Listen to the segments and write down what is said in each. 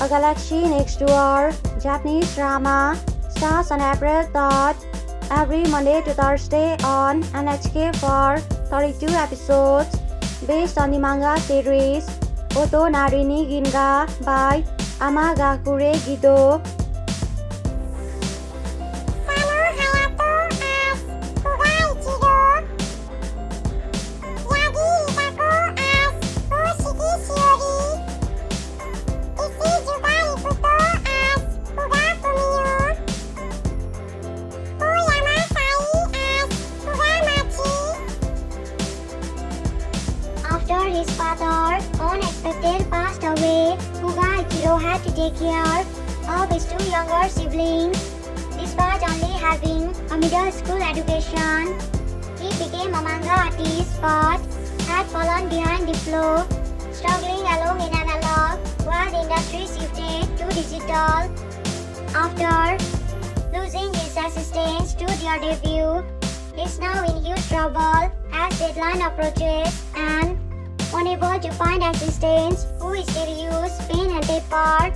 A Galaxy Next Door, Japanese drama, starts on April 3rd, every Monday to Thursday on NHK for 32 episodes, based on the manga series Otonari ni Ginga by Amagakure Gido. After his father unexpectedly passed away, Ichiro had to take care of his two younger siblings. Despite only having a middle school education, he became a manga artist but had fallen behind the flow, struggling along in analog while the industry shifted to digital. After losing his assistants to their debut, he's now in huge trouble as deadline approaches and unable to find assistants who still use pen and paper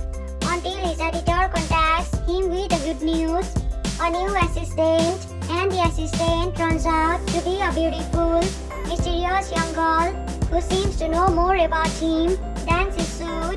until his editor contacts him with the good news, a new assistant, and the assistant turns out to be a beautiful, mysterious young girl who seems to know more about him than she should.